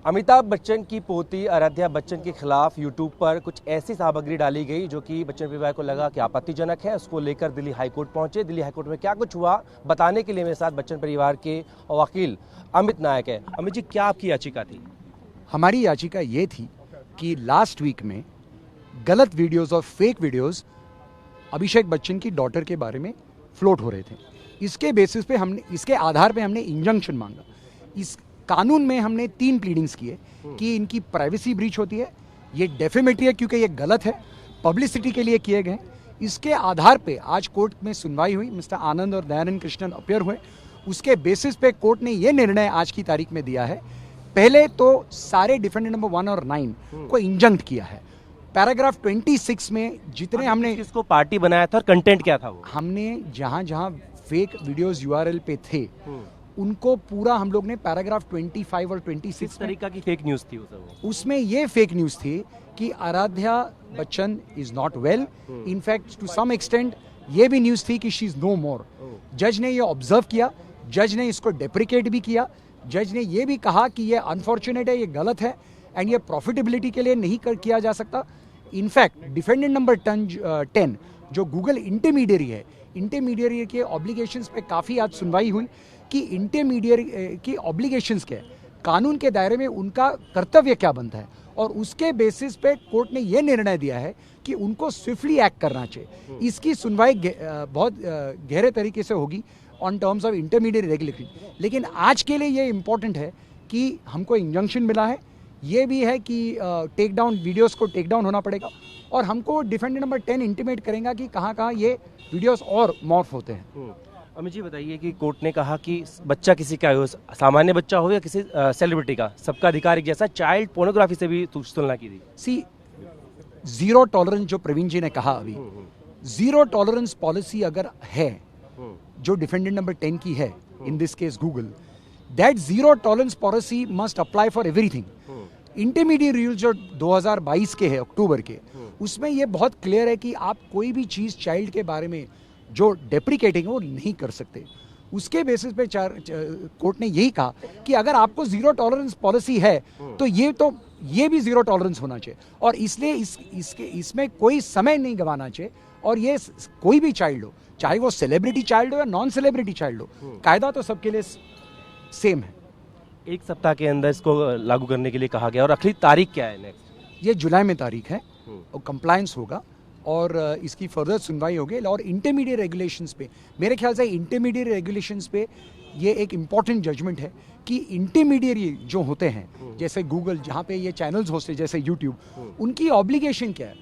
अमिताभ बच्चन की पोती आराध्या बच्चन के खिलाफ यूट्यूब पर कुछ ऐसी सामग्री डाली गई जो कि बच्चन परिवार को लगा कि आपत्तिजनक है। उसको लेकर दिल्ली हाईकोर्ट पहुंचे। दिल्ली हाईकोर्ट में क्या कुछ हुआ बताने के लिए मेरे साथ बच्चन परिवार के वकील अमित नायक है। अमित जी, क्या आपकी याचिका थी? हमारी याचिका ये थी कि लास्ट वीक में गलत वीडियोस और फेक वीडियोस अभिषेक बच्चन की डॉटर के बारे में फ्लोट हो रहे थे। इसके बेसिस पे इसके आधार पे हमने इंजंक्शन मांगा। इस कानून में हमने 3 प्लीडिंग्स किए कि इनकी प्राइवेसी ब्रीच होती है, ये डेफेमेटरी है क्योंकि ये गलत है, पब्लिसिटी के लिए किए गए। इसके आधार पे आज कोर्ट में सुनवाई हुई। मिस्टर आनंद और दयानंद कृष्णन अपियर हुए। उसके बेसिस पे कोर्ट ने ये निर्णय आज की तारीख में दिया है। पहले तो सारे डिफेंडेंट नंबर 1 और 9 को इंजंक्ट किया है। पैराग्राफ 26 में जितने हमने किसको पार्टी बनाया था और कंटेंट क्या था वो? हमने जहां जहां फेक वीडियोस यूआरएल पे थे उनको पूरा हम लोग ने पैराग्राफ 25 और 26 किस तरीका की फेक न्यूज थी वो? उसमें ये फेक न्यूज थी कि Aaradhya Bachchan is not well. In fact to some extent ये भी न्यूज थी कि शी इज नो मोर। जज ने ये ऑब्जर्व किया, जज ने इसको डेप्रिकेट भी किया। जज ने ये भी कहा कि ये अनफॉर्चुनेट है, ये गलत है एंड ये प्रॉफिटेबिलिटी के लिए नहीं किया जा सकता। इनफैक्ट डिफेंडेंट नंबर 10 जो गूगल इंटरमीडियरी है, इंटरमीडियरी के ऑब्लिगेशंस पे काफ़ी आज सुनवाई हुई कि इंटरमीडियरी की ऑब्लिगेशंस के कानून के दायरे में उनका कर्तव्य क्या बनता है, और उसके बेसिस पे कोर्ट ने यह निर्णय दिया है कि उनको स्विफ्टली एक्ट करना चाहिए। इसकी सुनवाई बहुत गहरे तरीके से होगी on terms of intermediate regulatory. लेकिन आज के लिए ये इंपॉर्टेंट है कि हमको इंजंक्शन मिला है। ये भी है कि टेक डाउन वीडियोस को टेक डाउन होना पड़ेगा और हमको डिफेंडेंट नंबर 10 इंटीमेट करेगा कि कहाँ कहाँ ये वीडियोस और मॉर्फ होते हैं। अमित जी, बताइए कि कोर्ट ने कहा कि बच्चा किसी का हो, सामान्य बच्चा हो या किसी सेलिब्रिटी का, सबका अधिकार एक जैसा। चाइल्ड पोर्नोग्राफी से भी तुलना की थी। सी जीरो टॉलरेंस जो प्रवीण जी ने कहा अभी, जीरो टॉलरेंस पॉलिसी अगर है जो डिफेंडेंट नंबर 10 की है, in this case Google, that zero tolerance policy must apply for everything. Intermediate rule जो 2022 के हैं अक्टूबर के, उसमें ये बहुत क्लियर है कि आप कोई भी चीज चाइल्ड के बारे में जो डेप्रिकेटिंग है वो नहीं कर सकते। उसके बेसिस पे कोर्ट ने यही कहा कि अगर आपको जीरो टॉलरेंस पॉलिसी है तो ये भी जीरो टॉलरेंस होना चाहिए, और इसलिए इसमें कोई समय नहीं गंवाना चाहिए। और ये कोई भी चाइल्ड हो, चाहे वो सेलिब्रिटी चाइल्ड हो या नॉन सेलिब्रिटी चाइल्ड हो, कायदा तो सबके लिए सेम है। 1 सप्ताह के अंदर इसको लागू करने के लिए कहा गया। और आखिरी तारीख क्या है नेक्स्ट? ये जुलाई में तारीख है और कंप्लायंस होगा और इसकी फर्दर सुनवाई होगी। और इंटरमीडिएट रेगुलेशंस पे, मेरे ख्याल से इंटरमीडिएट रेगुलेशंस पे ये एक इम्पॉर्टेंट जजमेंट है कि इंटरमीडिएट जो होते हैं, जैसे गूगल जहाँ पे ये चैनल्स होते हैं, जैसे यूट्यूब, उनकी ऑब्लिगेशन क्या है,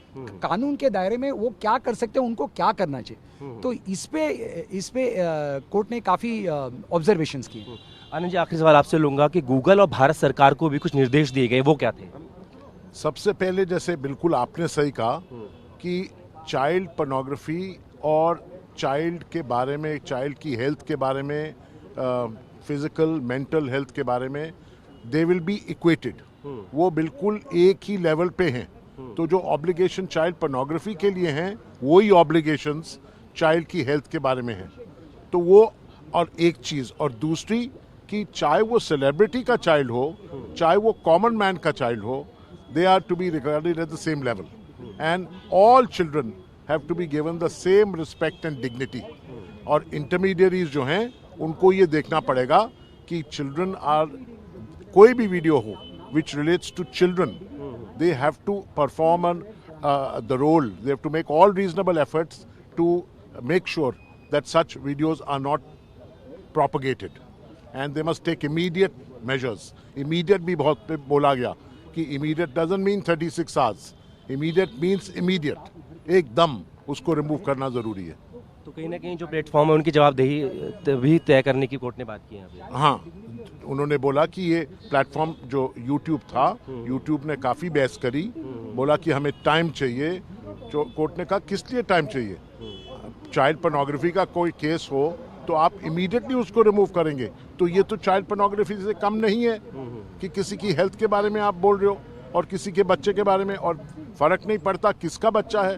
कानून के दायरे में वो क्या कर सकते हैं, उनको क्या करना चाहिए। तो इस पे कोर्ट ने काफ़ी ऑब्जर्वेशंस किए। आनंद जी, आखिरी सवाल आपसे लूंगा कि गूगल और भारत सरकार को भी कुछ निर्देश दिए गए, वो क्या थे? सबसे पहले, जैसे बिल्कुल आपने सही कहा कि चाइल्ड पोर्नोग्राफी और चाइल्ड के बारे में, चाइल्ड की हेल्थ के बारे में, फिजिकल मेंटल हेल्थ के बारे में, दे विल बी इक्वेटेड। वो बिल्कुल एक ही लेवल पे हैं। तो जो ऑब्लिगेशन चाइल्ड पोर्नोग्राफी के लिए हैं, वही ऑब्लिगेशंस चाइल्ड की हेल्थ के बारे में हैं। तो वो, और एक चीज़, और दूसरी कि चाहे वो सेलिब्रिटी का चाइल्ड हो, चाहे वो कॉमन मैन का चाइल्ड हो, they are to be regarded at the same level, and all children have to be given the same respect and dignity. और intermediaries जो हैं उनको ये देखना पड़ेगा कि children are, कोई भी वीडियो हो which relates to children, they have to perform the role, they have to make all reasonable efforts to make sure that such videos are not propagated, and they must take immediate measures. Immediate भी बहुत बोला गया कि immediate doesn't mean 36 hours. Immediate means immediate. एकदम उसको remove करना जरूरी है। तो कहीं ना कहीं जो प्लेटफॉर्म है उनकी जवाबदेही भी तय करने की कोर्ट ने बात की है। हाँ, उन्होंने बोला कि ये प्लेटफॉर्म जो YouTube था, YouTube ने काफ़ी बहस करी, बोला कि हमें टाइम चाहिए। जो कोर्ट ने कहा किस लिए टाइम चाहिए? चाइल्ड पोर्नोग्राफी का कोई केस हो तो आप इमीडिएटली उसको रिमूव करेंगे। तो ये तो चाइल्ड पोर्नोग्राफी से कम नहीं है कि किसी की हेल्थ के बारे में आप बोल रहे हो और किसी के बच्चे के बारे में, और फर्क नहीं पड़ता किसका बच्चा है,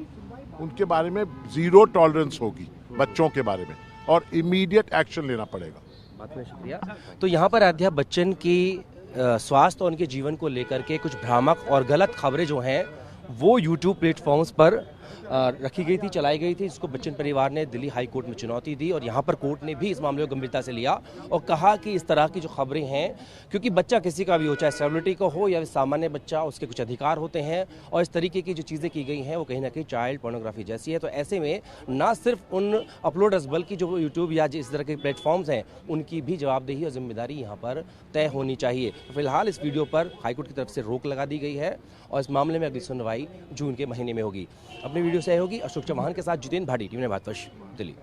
उनके बारे में जीरो टॉलरेंस होगी बच्चों के बारे में, और इमीडिएट एक्शन लेना पड़ेगा। बात में शुक्रिया। तो यहाँ पर आराध्या बच्चन की स्वास्थ्य और उनके जीवन को लेकर के कुछ भ्रामक और गलत खबरें जो हैं वो यूट्यूब प्लेटफॉर्म्स पर रखी गई थी, चलाई गई थी, जिसको बच्चन परिवार ने दिल्ली हाई कोर्ट में चुनौती दी और यहाँ पर कोर्ट ने भी इस मामले को गंभीरता से लिया और कहा कि इस तरह की जो खबरें हैं, क्योंकि बच्चा किसी का भी हो, चाहे सेलिब्रिटी का हो या सामान्य बच्चा, उसके कुछ अधिकार होते हैं और इस तरीके की जो चीज़ें की गई हैं वो कहीं ना कहीं चाइल्ड पोर्नोग्राफी जैसी है। तो ऐसे में ना सिर्फ उन अपलोडर्स बल्कि जो यूट्यूब या जिस तरह के प्लेटफॉर्म्स हैं उनकी भी जवाबदेही और जिम्मेदारी यहाँ पर तय होनी चाहिए। तो फिलहाल इस वीडियो पर हाईकोर्ट की तरफ से रोक लगा दी गई है और इस मामले में अगली सुनवाई जून के महीने में होगी। अपनी वीडियो से होगी अशोक चौहान के साथ जितेंद्र भाटी, टीवी भारतवर्ष, दिल्ली।